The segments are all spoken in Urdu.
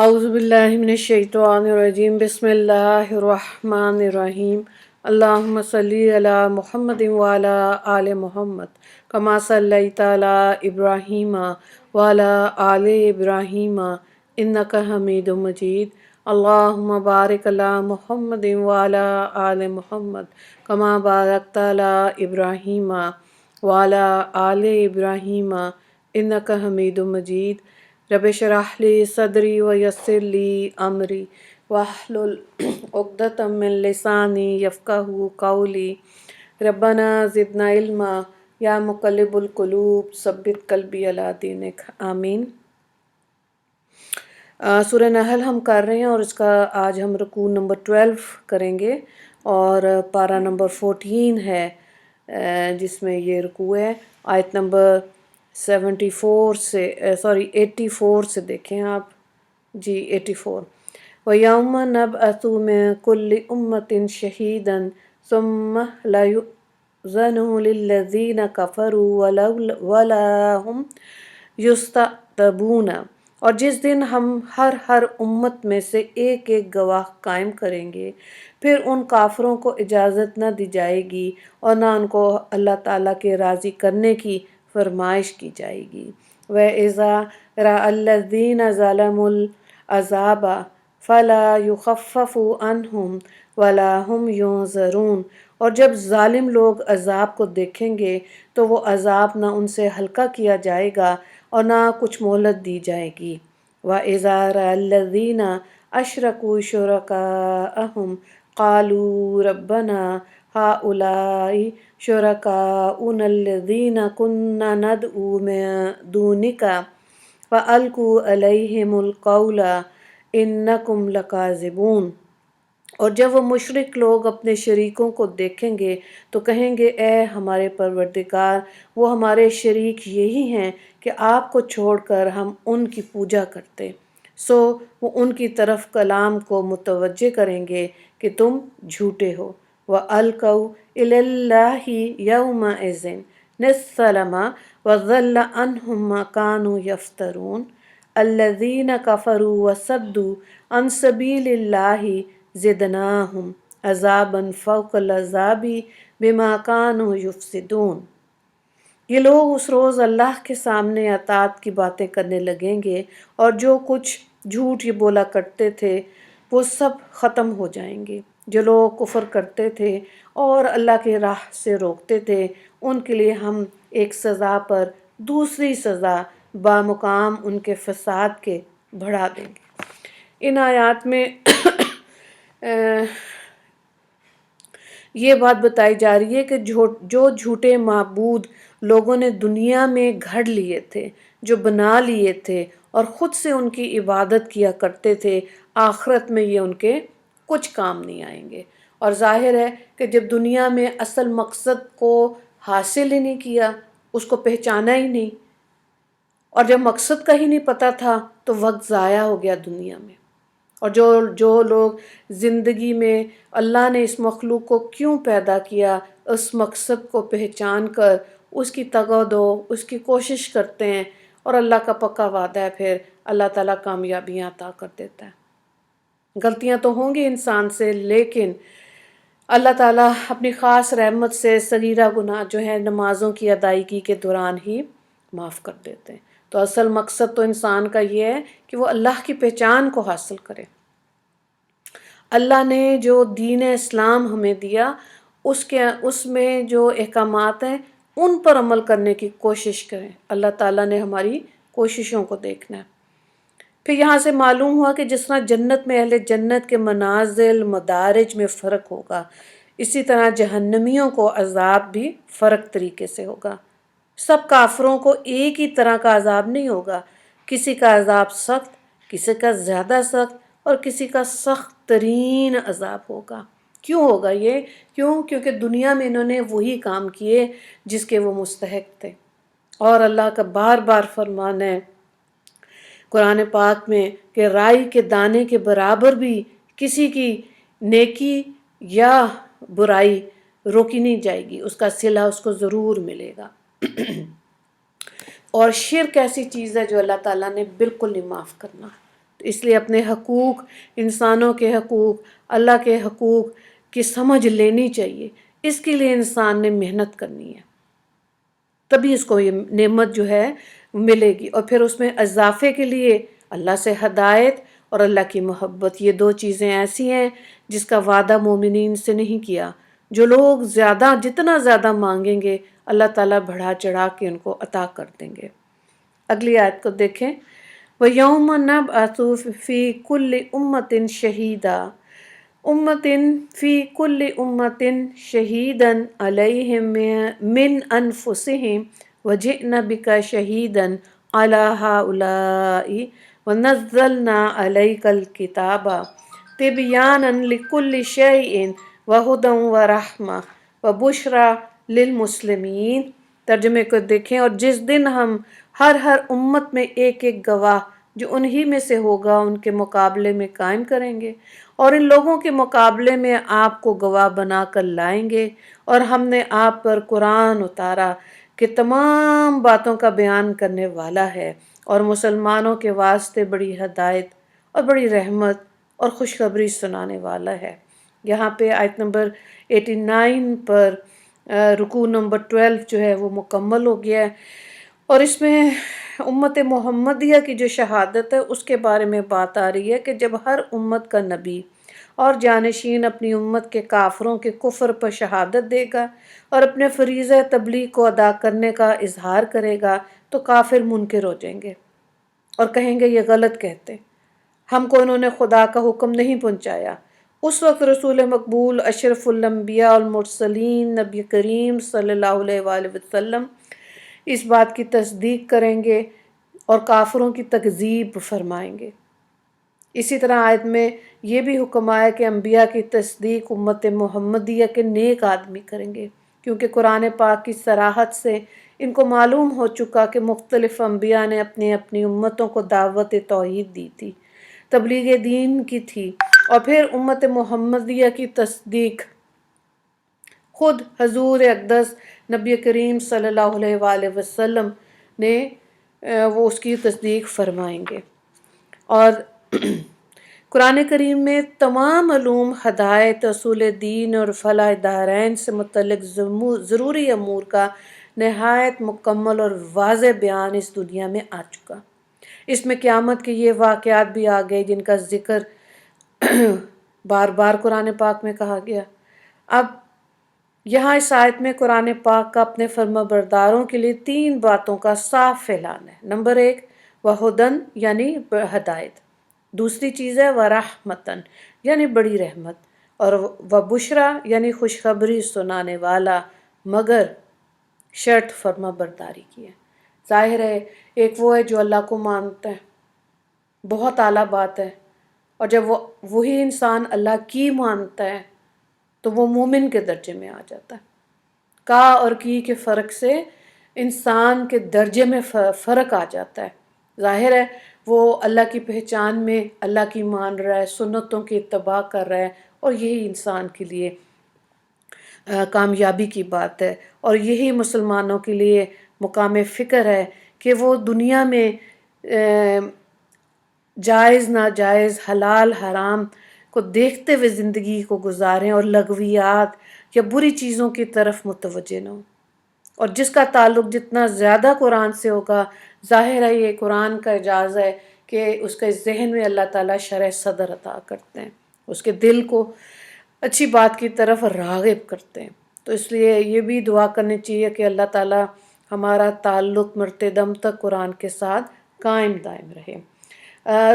أعوذ بالله من الشيطان الرجيم بسم الله الرحمن الرحيم اللهم صل على محمد وعلى آل محمد كما صليت على إبراهيم وعلى آل إبراهيم إنك حميد مجيد اللهم بارك على محمد وعلى آل محمد كما باركت على إبراهيم وعلى آل إبراهيم إنك حميد مجيد رب اشرح لی صدری ویسر لی امری واحلل عقدۃ من لسانی یفقہوا قولی ربنا زدنا علما یا مقلب القلوب ثبت قلبی علی دینک آمین۔ سورہ نحل ہم کر رہے ہیں اور اس کا آج ہم رکوع نمبر 12 کریں گے اور پارہ نمبر 14 ہے جس میں یہ رکوع ہے۔ آیت نمبر 74 سے 84 سے دیکھیں آپ جی 84۔ وَيَوْمَ نَبْعَثُ مِن كُلِّ أُمَّةٍ شَهِيدًا ثُمَّ لَيُؤْذَنُ لِلَّذِينَ كَفَرُوا وَلَا هُمْ يُسْتَعْتَبُونَ، اور جس دن ہم ہر امت میں سے ایک ایک گواہ قائم کریں گے، پھر ان کافروں کو اجازت نہ دی جائے گی اور نہ ان کو اللہ تعالیٰ کے راضی کرنے کی فرمائش کی جائے گی۔ وَإِذَا رَأَى الَّذِينَ ظَلَمُوا الْعَذَابَ فَلَا يُخَفَّفُ عَنْهُمْ وَلَا هُمْ يُنظَرُونَ، اور جب ظالم لوگ عذاب کو دیکھیں گے تو وہ عذاب نہ ان سے ہلکا کیا جائے گا اور نہ کچھ مہلت دی جائے گی۔ وَإِذَا رَأَى الَّذِينَ أَشْرَكُوا شُرَكَاءَهُمْ قَالُوا رَبَّنَا هَؤُلَاءِ شُرَكَاؤُنَا الَّذِينَ كُنَّا نَدْعُو مِن دُونِكَ فَأَلْقُوا عَلَيْهِمُ الْقَوْلَ إِنَّكُمْ لَكَاذِبُونَ، اور جب وہ مشرک لوگ اپنے شریکوں کو دیکھیں گے تو کہیں گے اے ہمارے پروردگار، وہ ہمارے شریک یہی ہیں کہ آپ کو چھوڑ کر ہم ان کی پوجا کرتے، سو وہ ان کی طرف کلام کو متوجہ کریں گے کہ تم جھوٹے ہو۔ وَأَلْقَوْا إِلَى اللَّهِ يَوْمَئِذٍ السَّلَمَ وَضَلَّ عَنْهُمْ مَا كَانُوا يَفْتَرُونَ الَّذِينَ كَفَرُوا وَصَدُّوا عَنْ سَبِيلِ اللَّهِ زِدْنَاهُمْ عَذَابًا فَوْقَ الْعَذَابِ بِمَا كَانُوا يُفْسِدُونَ۔ یہ لوگ اس روز اللہ کے سامنے اطاعت کی باتیں کرنے لگیں گے اور جو کچھ جھوٹ یہ بولا کرتے تھے وہ سب ختم ہو جائیں گے۔ جو لوگ کفر کرتے تھے اور اللہ کے راہ سے روکتے تھے ان کے لیے ہم ایک سزا پر دوسری سزا بامقام ان کے فساد کے بڑھا دیں گے۔ ان آیات میں یہ بات بتائی جا رہی ہے کہ جو جھوٹے معبود لوگوں نے دنیا میں گھڑ لیے تھے، جو بنا لیے تھے اور خود سے ان کی عبادت کیا کرتے تھے، آخرت میں یہ ان کے کچھ کام نہیں آئیں گے۔ اور ظاہر ہے کہ جب دنیا میں اصل مقصد کو حاصل ہی نہیں کیا، اس کو پہچانا ہی نہیں، اور جب مقصد کا ہی نہیں پتہ تھا تو وقت ضائع ہو گیا دنیا میں۔ اور جو لوگ زندگی میں اللہ نے اس مخلوق کو کیوں پیدا کیا اس مقصد کو پہچان کر اس کی تگ و دو اس کی کوشش کرتے ہیں، اور اللہ کا پکا وعدہ ہے پھر اللہ تعالیٰ کامیابیاں عطا کر دیتا ہے۔ غلطیاں تو ہوں گی انسان سے، لیکن اللہ تعالیٰ اپنی خاص رحمت سے صغیرہ گناہ جو ہے نمازوں کی ادائیگی کے دوران ہی معاف کر دیتے ہیں۔ تو اصل مقصد تو انسان کا یہ ہے کہ وہ اللہ کی پہچان کو حاصل کرے۔ اللہ نے جو دین اسلام ہمیں دیا اس میں جو احکامات ہیں ان پر عمل کرنے کی کوشش کریں۔ اللہ تعالیٰ نے ہماری کوششوں کو دیکھنا ہے۔ پھر یہاں سے معلوم ہوا کہ جس طرح جنت میں اہل جنت کے منازل مدارج میں فرق ہوگا، اسی طرح جہنمیوں کو عذاب بھی فرق طریقے سے ہوگا۔ سب کافروں کو ایک ہی طرح کا عذاب نہیں ہوگا، کسی کا عذاب سخت، کسی کا زیادہ سخت اور کسی کا سخت ترین عذاب ہوگا۔ کیوں ہوگا یہ؟ کیونکہ دنیا میں انہوں نے وہی کام کیے جس کے وہ مستحق تھے۔ اور اللہ کا بار بار فرمان ہے قرآن پاک میں کہ رائی کے دانے کے برابر بھی کسی کی نیکی یا برائی روکی نہیں جائے گی، اس کا صلہ اس کو ضرور ملے گا۔ اور شرک ایسی چیز ہے جو اللہ تعالیٰ نے بالکل نہیں معاف کرنا۔ تو اس لیے اپنے حقوق، انسانوں کے حقوق، اللہ کے حقوق کی سمجھ لینی چاہیے۔ اس کے لیے انسان نے محنت کرنی ہے، تبھی اس کو یہ نعمت جو ہے ملے گی۔ اور پھر اس میں اضافے کے لیے اللہ سے ہدایت اور اللہ کی محبت، یہ دو چیزیں ایسی ہیں جس کا وعدہ مومنین سے نہیں کیا۔ جو لوگ جتنا زیادہ مانگیں گے اللہ تعالیٰ بڑھا چڑھا کے ان کو عطا کر دیں گے۔ اگلی آیت کو دیکھیں، وَيَوْمَ نَبْعَثُ فِي كُلِّ أُمَّةٍ شَهِيدًا فِي كُلِّ أُمَّةٍ شَهِيدًا عَلَيْهِمْ مِنْ أَنفُسِهِمْ وَجِئْنَا بِكَ شَهِيدًا عَلَى هَؤُلَاءِ وَنَزَّلْنَا عَلَيْكَ الْكِتَابَ تِبْيَانًا لِكُلِّ شَيْءٍ وَهُدًى وَرَحْمَةً وَبُشْرَى لِلْمُسْلِمِينَ۔ ترجمے کو دیکھیں، اور جس دن ہم ہر امت میں ایک ایک گواہ جو انہی میں سے ہوگا ان کے مقابلے میں قائم کریں گے، اور ان لوگوں کے مقابلے میں آپ کو گواہ بنا کر لائیں گے۔ اور ہم نے آپ پر قرآن اتارا کہ تمام باتوں کا بیان کرنے والا ہے، اور مسلمانوں کے واسطے بڑی ہدایت اور بڑی رحمت اور خوشخبری سنانے والا ہے۔ یہاں پہ آیت نمبر 89 پر رکوع نمبر 12 جو ہے وہ مکمل ہو گیا ہے، اور اس میں امت محمدیہ کی جو شہادت ہے اس کے بارے میں بات آ رہی ہے کہ جب ہر امت کا نبی اور جانشین اپنی امت کے کافروں کے کفر پر شہادت دے گا اور اپنے فریضہ تبلیغ کو ادا کرنے کا اظہار کرے گا تو کافر منکر ہو جائیں گے اور کہیں گے یہ غلط کہتے، ہم کو انہوں نے خدا کا حکم نہیں پہنچایا۔ اس وقت رسول مقبول، اشرف الانبیاء والمرسلین، نبی کریم صلی اللہ علیہ وآلہ وسلم اس بات کی تصدیق کریں گے اور کافروں کی تکذیب فرمائیں گے۔ اسی طرح آیت میں یہ بھی حکم آیا کہ انبیاء کی تصدیق امت محمدیہ کے نیک آدمی کریں گے، کیونکہ قرآن پاک کی صراحت سے ان کو معلوم ہو چکا کہ مختلف انبیاء نے اپنی اپنی امتوں کو دعوت توحید دی تھی، تبلیغ دین کی تھی، اور پھر امت محمدیہ کی تصدیق خود حضور اقدس نبی کریم صلی اللہ علیہ وآلہ وسلم نے وہ اس کی تصدیق فرمائیں گے۔ اور قرآن کریم میں تمام علوم، ہدایت، اصول دین اور فلاح دارین سے متعلق ضروری امور کا نہایت مکمل اور واضح بیان اس دنیا میں آ چکا۔ اس میں قیامت کے یہ واقعات بھی آ گئے جن کا ذکر بار بار قرآن پاک میں کہا گیا۔ اب یہاں اس آیت میں قرآن پاک کا اپنے فرما برداروں کے لیے 3 باتوں کا صاف اعلان ہے۔ نمبر 1 وہدن یعنی ہدایت، دوسری چیز ہے ورحمتن یعنی بڑی رحمت، اور وبشرا یعنی خوشخبری سنانے والا، مگر شرط فرما برداری کی ہے۔ ظاہر ہے ایک وہ ہے جو اللہ کو مانتا ہے، بہت اعلیٰ بات ہے، اور جب وہی انسان اللہ کی مانتا ہے تو وہ مومن کے درجے میں آ جاتا ہے۔ کا اور کی کے فرق سے انسان کے درجے میں فرق آ جاتا ہے۔ ظاہر ہے وہ اللہ کی پہچان میں اللہ کی مان رہا ہے، سنتوں کی اتباع کر رہا ہے، اور یہی انسان کے لیے کامیابی کی بات ہے، اور یہی مسلمانوں کے لیے مقام فکر ہے کہ وہ دنیا میں جائز ناجائز، حلال حرام کو دیکھتے ہوئے زندگی کو گزاریں اور لغویات یا بری چیزوں کی طرف متوجہ نہ ہوں۔ اور جس کا تعلق جتنا زیادہ قرآن سے ہوگا، ظاہر ہے یہ قرآن کا اعجاز ہے کہ اس کے ذہن میں اللہ تعالیٰ شرح صدر عطا کرتے ہیں، اس کے دل کو اچھی بات کی طرف راغب کرتے ہیں۔ تو اس لیے یہ بھی دعا کرنی چاہیے کہ اللہ تعالیٰ ہمارا تعلق مرتے دم تک قرآن کے ساتھ قائم دائم رہے۔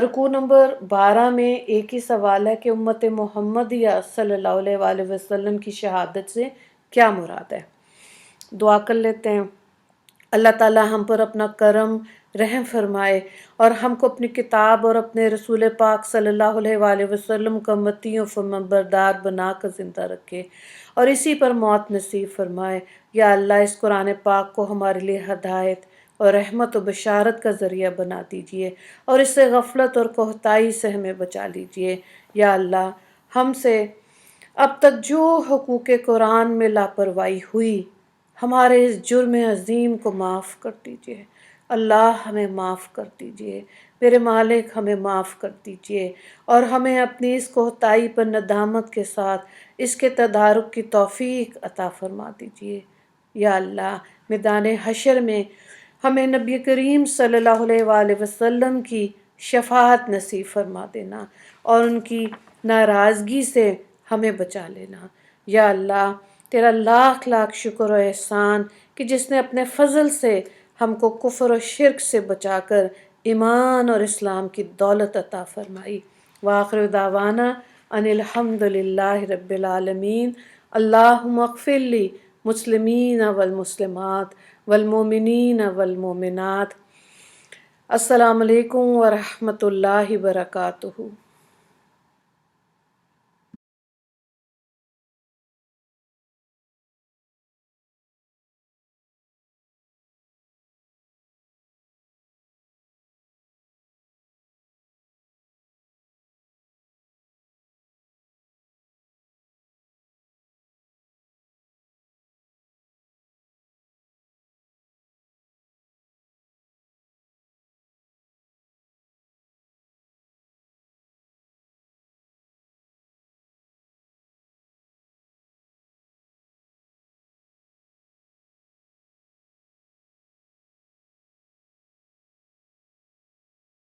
رکوع نمبر 12 میں ایک ہی سوال ہے کہ امت محمدیہ صلی اللہ علیہ وآلہ وسلم کی شہادت سے کیا مراد ہے؟ دعا کر لیتے ہیں۔ اللہ تعالیٰ ہم پر اپنا کرم رحم فرمائے اور ہم کو اپنی کتاب اور اپنے رسول پاک صلی اللہ علیہ وآلہ وسلم کا امتی و فرمانبردار بنا کر زندہ رکھے اور اسی پر موت نصیب فرمائے۔ یا اللہ اس قرآن پاک کو ہمارے لیے ہدایت اور رحمت و بشارت کا ذریعہ بنا دیجئے اور اس سے غفلت اور کوتاہی سے ہمیں بچا لیجئے۔ یا اللہ ہم سے اب تک جو حقوق قرآن میں لاپرواہی ہوئی، ہمارے اس جرم عظیم کو معاف کر دیجئے۔ اللہ ہمیں معاف کر دیجئے۔ میرے مالک ہمیں معاف کر دیجئے اور ہمیں اپنی اس کوتاہی پر ندامت کے ساتھ اس کے تدارک کی توفیق عطا فرما دیجئے۔ یا اللہ میدان حشر میں ہمیں نبی کریم صلی اللہ علیہ وآلہ وسلم کی شفاعت نصیب فرما دینا اور ان کی ناراضگی سے ہمیں بچا لینا۔ یا اللہ تیرا لاکھ لاکھ شکر و احسان کہ جس نے اپنے فضل سے ہم کو کفر و شرک سے بچا کر ایمان اور اسلام کی دولت عطا فرمائی۔ وآخر دعوانا ان الحمد للہ رب العالمین۔ اللہم اغفر لی مسلمین والمسلمات والمؤمنین والمؤمنات۔ السلام علیکم ورحمۃ اللہ وبرکاتہ۔